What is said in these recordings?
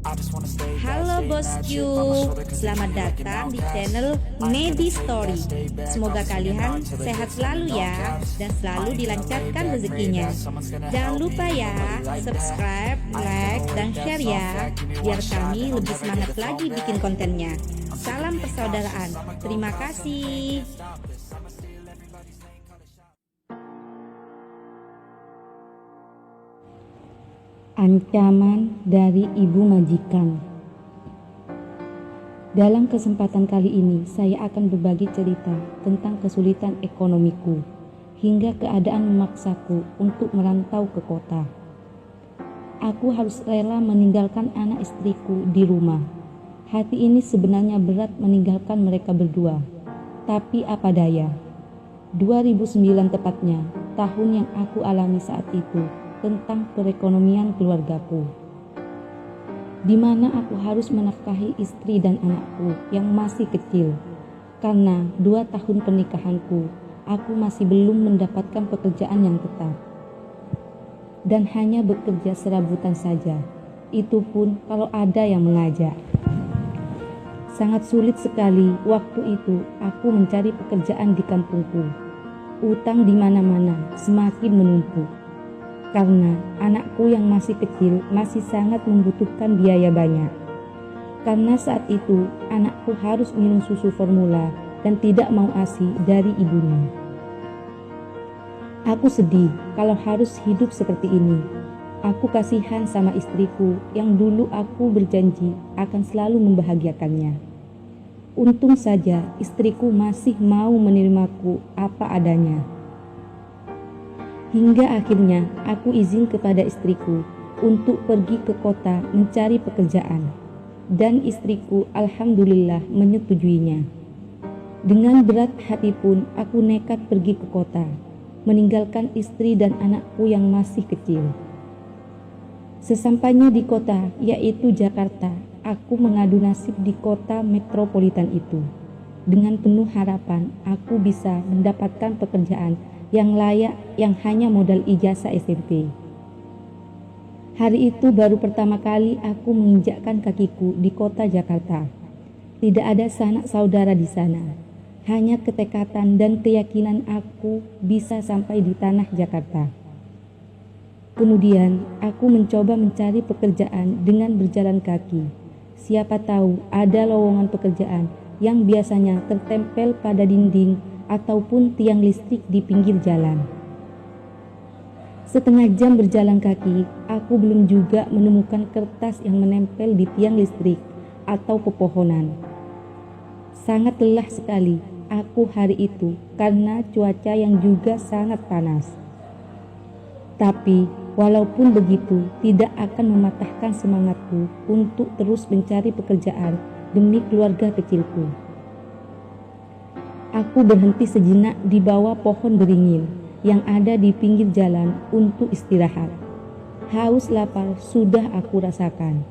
Halo bosku, selamat datang di channel Medi Story. Semoga kalian sehat selalu ya, dan selalu dilancarkan rezekinya. Jangan lupa ya, subscribe, like, dan share ya, biar kami lebih semangat lagi bikin kontennya. Salam persaudaraan, terima kasih. Ancaman dari ibu majikan. Dalam kesempatan kali ini, saya akan berbagi cerita tentang kesulitan ekonomiku hingga keadaan memaksaku untuk merantau ke kota. Aku harus rela meninggalkan anak istriku di rumah. Hati ini sebenarnya berat meninggalkan mereka berdua, tapi apa daya. 2009 tepatnya, tahun yang aku alami saat itu tentang perekonomian keluargaku, di mana aku harus menafkahi istri dan anakku yang masih kecil. Karena 2 tahun pernikahanku, aku masih belum mendapatkan pekerjaan yang tetap dan hanya bekerja serabutan saja, itu pun kalau ada yang mengajak. Sangat sulit sekali waktu itu aku mencari pekerjaan di kampungku. Utang di mana-mana semakin menumpuk. Karena anakku yang masih kecil masih sangat membutuhkan biaya banyak. Karena saat itu anakku harus minum susu formula dan tidak mau ASI dari ibunya. Aku sedih kalau harus hidup seperti ini. Aku kasihan sama istriku yang dulu aku berjanji akan selalu membahagiakannya. Untung saja istriku masih mau menerimaku apa adanya. Hingga akhirnya aku izin kepada istriku untuk pergi ke kota mencari pekerjaan. Dan istriku alhamdulillah menyetujuinya. Dengan berat hati pun aku nekat pergi ke kota, meninggalkan istri dan anakku yang masih kecil. Sesampainya di kota, yaitu Jakarta, aku mengadu nasib di kota metropolitan itu. Dengan penuh harapan aku bisa mendapatkan pekerjaan yang layak yang hanya modal ijazah SMP. Hari itu baru pertama kali aku menginjakkan kakiku di kota Jakarta. Tidak ada sanak saudara di sana. Hanya ketekatan dan keyakinan aku bisa sampai di tanah Jakarta. Kemudian aku mencoba mencari pekerjaan dengan berjalan kaki. Siapa tahu ada lowongan pekerjaan yang biasanya tertempel pada dinding ataupun tiang listrik di pinggir jalan. Setengah jam berjalan kaki, aku belum juga menemukan kertas yang menempel di tiang listrik atau pepohonan. Sangat lelah sekali aku hari itu karena cuaca yang juga sangat panas. Tapi walaupun begitu, tidak akan mematahkan semangatku untuk terus mencari pekerjaan demi keluarga kecilku. Aku berhenti sejenak di bawah pohon beringin yang ada di pinggir jalan untuk istirahat. Haus lapar sudah aku rasakan.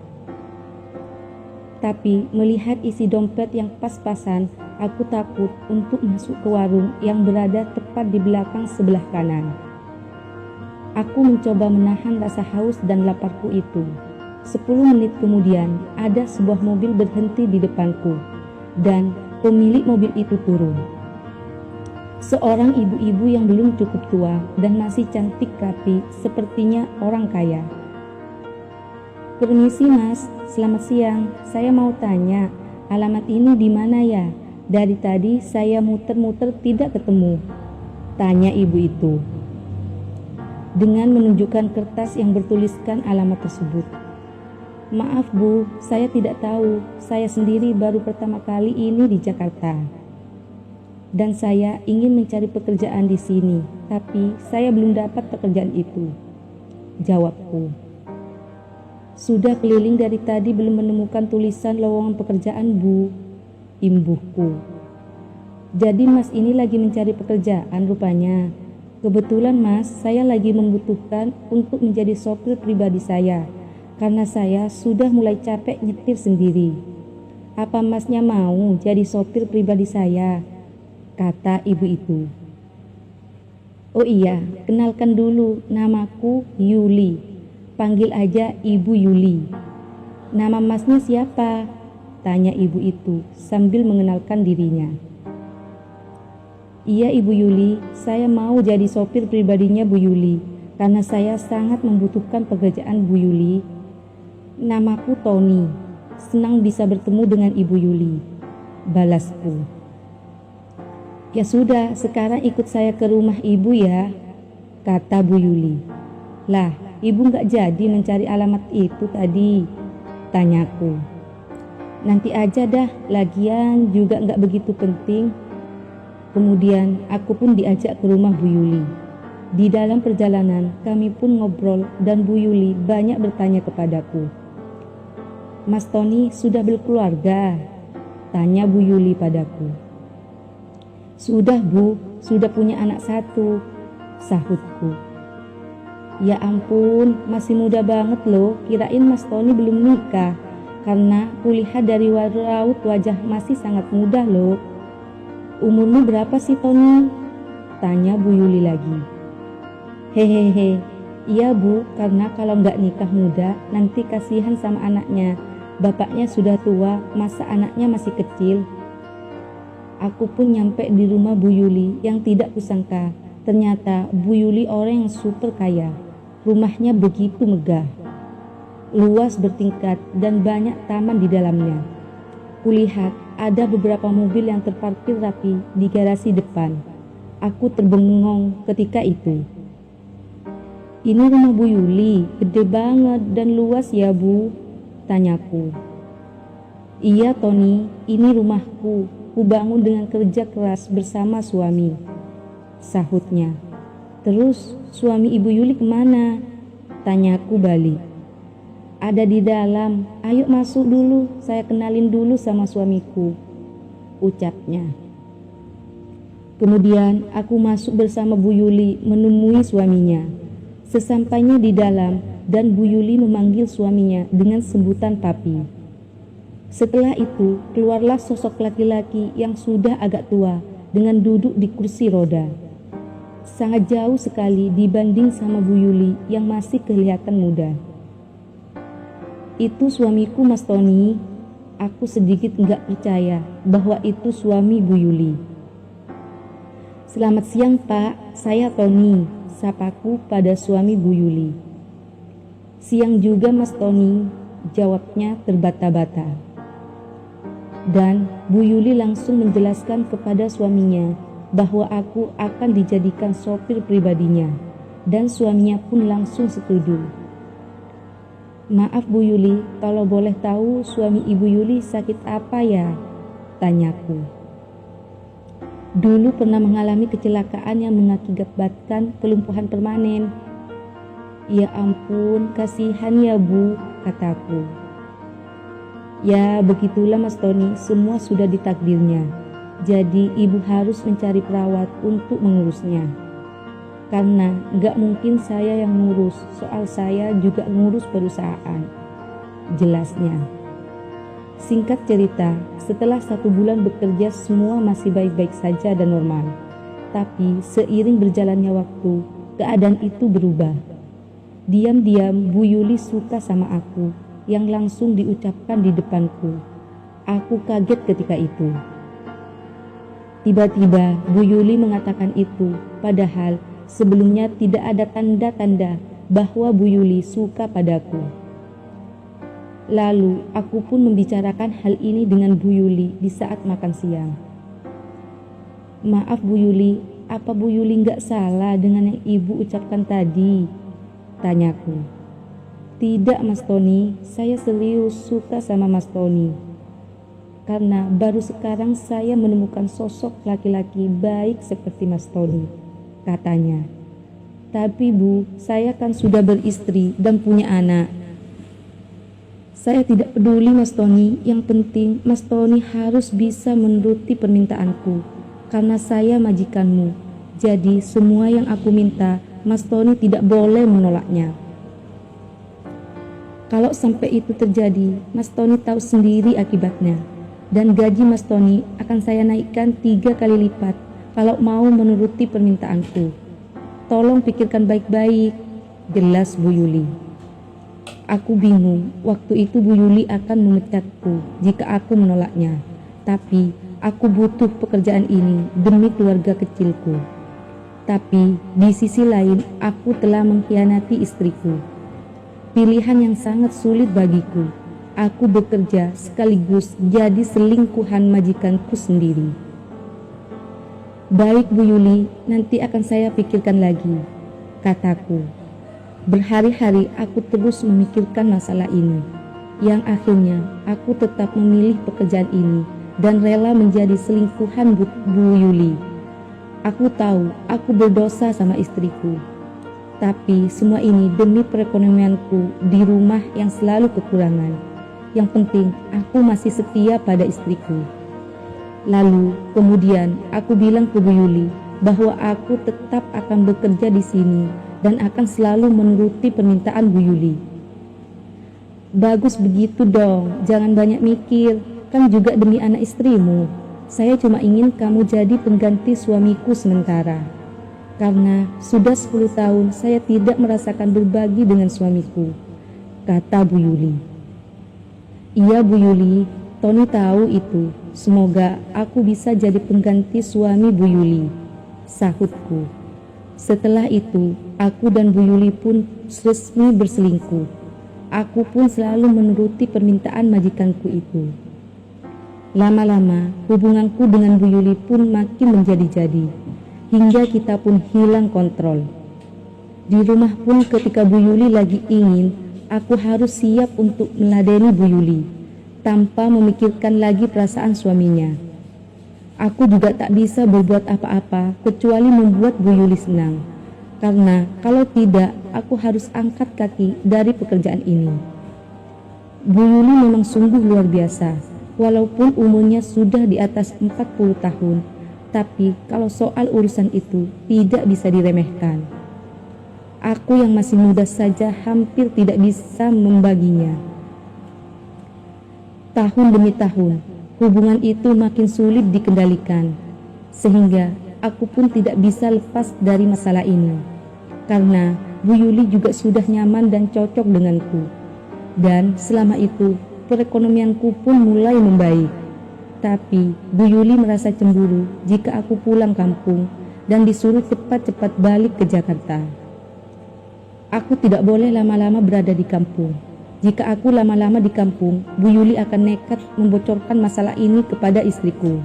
Tapi melihat isi dompet yang pas-pasan, aku takut untuk masuk ke warung yang berada tepat di belakang sebelah kanan. Aku mencoba menahan rasa haus dan laparku itu. 10 menit kemudian ada sebuah mobil berhenti di depanku dan pemilik mobil itu turun. Seorang ibu-ibu yang belum cukup tua dan masih cantik rapi, sepertinya orang kaya. "Permisi mas, selamat siang. Saya mau tanya, alamat ini di mana ya? Dari tadi saya muter-muter tidak ketemu," tanya ibu itu dengan menunjukkan kertas yang bertuliskan alamat tersebut. "Maaf bu, saya tidak tahu. Saya sendiri baru pertama kali ini di Jakarta. Dan saya ingin mencari pekerjaan di sini, tapi saya belum dapat pekerjaan itu," jawabku. "Sudah keliling dari tadi belum menemukan tulisan lowongan pekerjaan bu," imbuhku. "Jadi mas ini lagi mencari pekerjaan rupanya. Kebetulan mas, saya lagi membutuhkan untuk menjadi sopir pribadi saya, karena saya sudah mulai capek nyetir sendiri. Apa masnya mau jadi sopir pribadi saya?" kata ibu itu. "Oh iya, kenalkan dulu, namaku Yuli. Panggil aja Ibu Yuli," Nama masnya siapa? Tanya ibu itu sambil mengenalkan dirinya. Iya Ibu Yuli, saya mau jadi sopir pribadinya Bu Yuli, karena saya sangat membutuhkan pekerjaan Bu Yuli. Namaku Tony, senang bisa bertemu dengan Ibu Yuli, balasku. Ya sudah, sekarang ikut saya ke rumah ibu ya, kata Bu Yuli. Lah, ibu gak jadi mencari alamat itu tadi, tanyaku. Nanti aja dah, lagian juga gak begitu penting. Kemudian aku pun diajak ke rumah Bu Yuli. Di dalam perjalanan kami pun ngobrol dan Bu Yuli banyak bertanya kepadaku. Mas Tony sudah berkeluarga? Tanya Bu Yuli padaku. Sudah Bu, sudah punya anak 1, sahutku. Ya ampun, masih muda banget loh, kirain Mas Tony belum nikah. Karena kulihat dari raut wajah masih sangat muda loh. Umurmu berapa sih Tony? Tanya Bu Yuli lagi. Hehehe, iya Bu, karena kalau nggak nikah muda nanti kasihan sama anaknya. Bapaknya sudah tua, masa anaknya masih kecil. Aku pun nyampe di rumah Bu Yuli yang tidak kusangka. Ternyata Bu Yuli orang yang super kaya. Rumahnya begitu megah, luas bertingkat dan banyak taman di dalamnya. Kulihat ada beberapa mobil yang terparkir rapi di garasi depan. Aku terbengong ketika itu. Ini rumah Bu Yuli, gede banget dan luas ya Bu, tanyaku. Iya Tony, ini rumahku, ku bangun dengan kerja keras bersama suami, sahutnya. Terus suami Ibu Yuli kemana? Tanyaku balik. Ada di dalam, ayo masuk dulu, saya kenalin dulu sama suamiku, ucapnya. Kemudian aku masuk bersama Bu Yuli menemui suaminya. Sesampainya di dalam dan Bu Yuli memanggil suaminya dengan sebutan papi. Setelah itu keluarlah sosok laki-laki yang sudah agak tua dengan duduk di kursi roda. Sangat jauh sekali dibanding sama Bu Yuli yang masih kelihatan muda. Itu suamiku Mas Tony. Aku sedikit enggak percaya bahwa itu suami Bu Yuli. Selamat siang Pak, saya Tony, sapaku pada suami Bu Yuli. Siang juga Mas Tony, jawabnya terbata-bata. Dan Bu Yuli langsung menjelaskan kepada suaminya bahwa aku akan dijadikan sopir pribadinya, dan suaminya pun langsung setuju. Maaf Bu Yuli, kalau boleh tahu suami Ibu Yuli sakit apa ya? Tanyaku. Dulu pernah mengalami kecelakaan yang mengakibatkan kelumpuhan permanen. Ya ampun, kasihan ya Bu, kataku. Ya begitulah Mas Tony, semua sudah ditakdirnya. Jadi ibu harus mencari perawat untuk mengurusnya. Karena gak mungkin saya yang ngurus, soal saya juga ngurus perusahaan, jelasnya. Singkat cerita, setelah 1 bulan bekerja semua masih baik-baik saja dan normal. Tapi seiring berjalannya waktu, keadaan itu berubah. Diam-diam Bu Yuli suka sama aku, yang langsung diucapkan di depanku. Aku kaget ketika itu. Tiba-tiba Bu Yuli mengatakan itu, padahal sebelumnya tidak ada tanda-tanda bahwa Bu Yuli suka padaku. Lalu aku pun membicarakan hal ini dengan Bu Yuli di saat makan siang. Maaf Bu Yuli, apa Bu Yuli nggak salah dengan yang ibu ucapkan tadi? Tanyaku. Tidak Mas Tony, saya serius suka sama Mas Tony. Karena baru sekarang saya menemukan sosok laki-laki baik seperti Mas Tony, katanya. Tapi Bu, saya kan sudah beristri dan punya anak. Saya tidak peduli Mas Tony, yang penting Mas Tony harus bisa menuruti permintaanku. Karena saya majikanmu, jadi semua yang aku minta, Mas Tony tidak boleh menolaknya. Kalau sampai itu terjadi, Mas Tony tahu sendiri akibatnya. Dan gaji Mas Tony akan saya naikkan 3 kali lipat kalau mau menuruti permintaanku. Tolong pikirkan baik-baik, jelas Bu Yuli. Aku bingung, waktu itu Bu Yuli akan memecatku jika aku menolaknya. Tapi aku butuh pekerjaan ini demi keluarga kecilku. Tapi di sisi lain, aku telah mengkhianati istriku. Pilihan yang sangat sulit bagiku. Aku bekerja sekaligus jadi selingkuhan majikanku sendiri. Baik Bu Yuli, nanti akan saya pikirkan lagi, kataku. Berhari-hari aku terus memikirkan masalah ini. Yang akhirnya aku tetap memilih pekerjaan ini dan rela menjadi selingkuhan Bu Yuli. Aku tahu aku berdosa sama istriku. Tapi semua ini demi perekonomianku di rumah yang selalu kekurangan. Yang penting aku masih setia pada istriku. Lalu kemudian aku bilang ke Bu Yuli bahwa aku tetap akan bekerja di sini dan akan selalu menuruti permintaan Bu Yuli. Bagus begitu dong, jangan banyak mikir, kan juga demi anak istrimu. Saya cuma ingin kamu jadi pengganti suamiku sementara. Karena sudah 10 tahun saya tidak merasakan berbagi dengan suamiku, kata Bu Yuli. Iya Bu Yuli, Tony tahu itu. Semoga aku bisa jadi pengganti suami Bu Yuli, sahutku. Setelah itu, aku dan Bu Yuli pun resmi berselingkuh. Aku pun selalu menuruti permintaan majikanku itu. Lama-lama, hubunganku dengan Bu Yuli pun makin menjadi-jadi, hingga kita pun hilang kontrol. Di rumah pun ketika Bu Yuli lagi ingin, aku harus siap untuk meladeni Bu Yuli, tanpa memikirkan lagi perasaan suaminya. Aku juga tak bisa berbuat apa-apa kecuali membuat Bu Yuli senang, karena kalau tidak, aku harus angkat kaki dari pekerjaan ini. Bu Yuli memang sungguh luar biasa. Walaupun umurnya sudah di atas 40 tahun, tapi kalau soal urusan itu tidak bisa diremehkan. Aku yang masih muda saja hampir tidak bisa membaginya. Tahun demi tahun, hubungan itu makin sulit dikendalikan, sehingga aku pun tidak bisa lepas dari masalah ini. Karena Bu Yuli juga sudah nyaman dan cocok denganku. Dan selama itu, perekonomianku pun mulai membaik. Tapi Bu Yuli merasa cemburu jika aku pulang kampung dan disuruh cepat-cepat balik ke Jakarta. Aku tidak boleh lama-lama berada di kampung. Jika aku lama-lama di kampung, Bu Yuli akan nekat membocorkan masalah ini kepada istriku.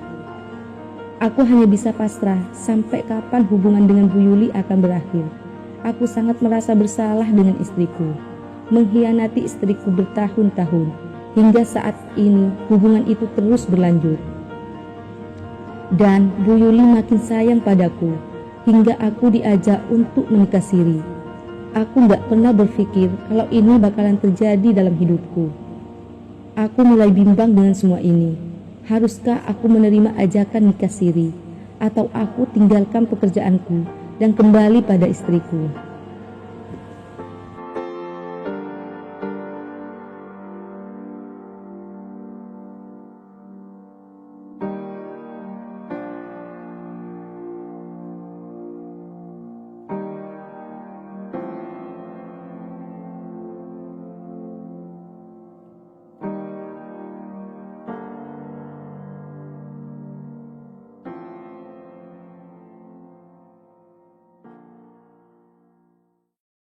Aku hanya bisa pasrah sampai kapan hubungan dengan Bu Yuli akan berakhir. Aku sangat merasa bersalah dengan istriku, mengkhianati istriku bertahun-tahun. Hingga saat ini hubungan itu terus berlanjut. Dan Bu Yuli makin sayang padaku, hingga aku diajak untuk menikah siri. Aku gak pernah berpikir kalau ini bakalan terjadi dalam hidupku. Aku mulai bimbang dengan semua ini. Haruskah aku menerima ajakan nikah siri, atau aku tinggalkan pekerjaanku dan kembali pada istriku?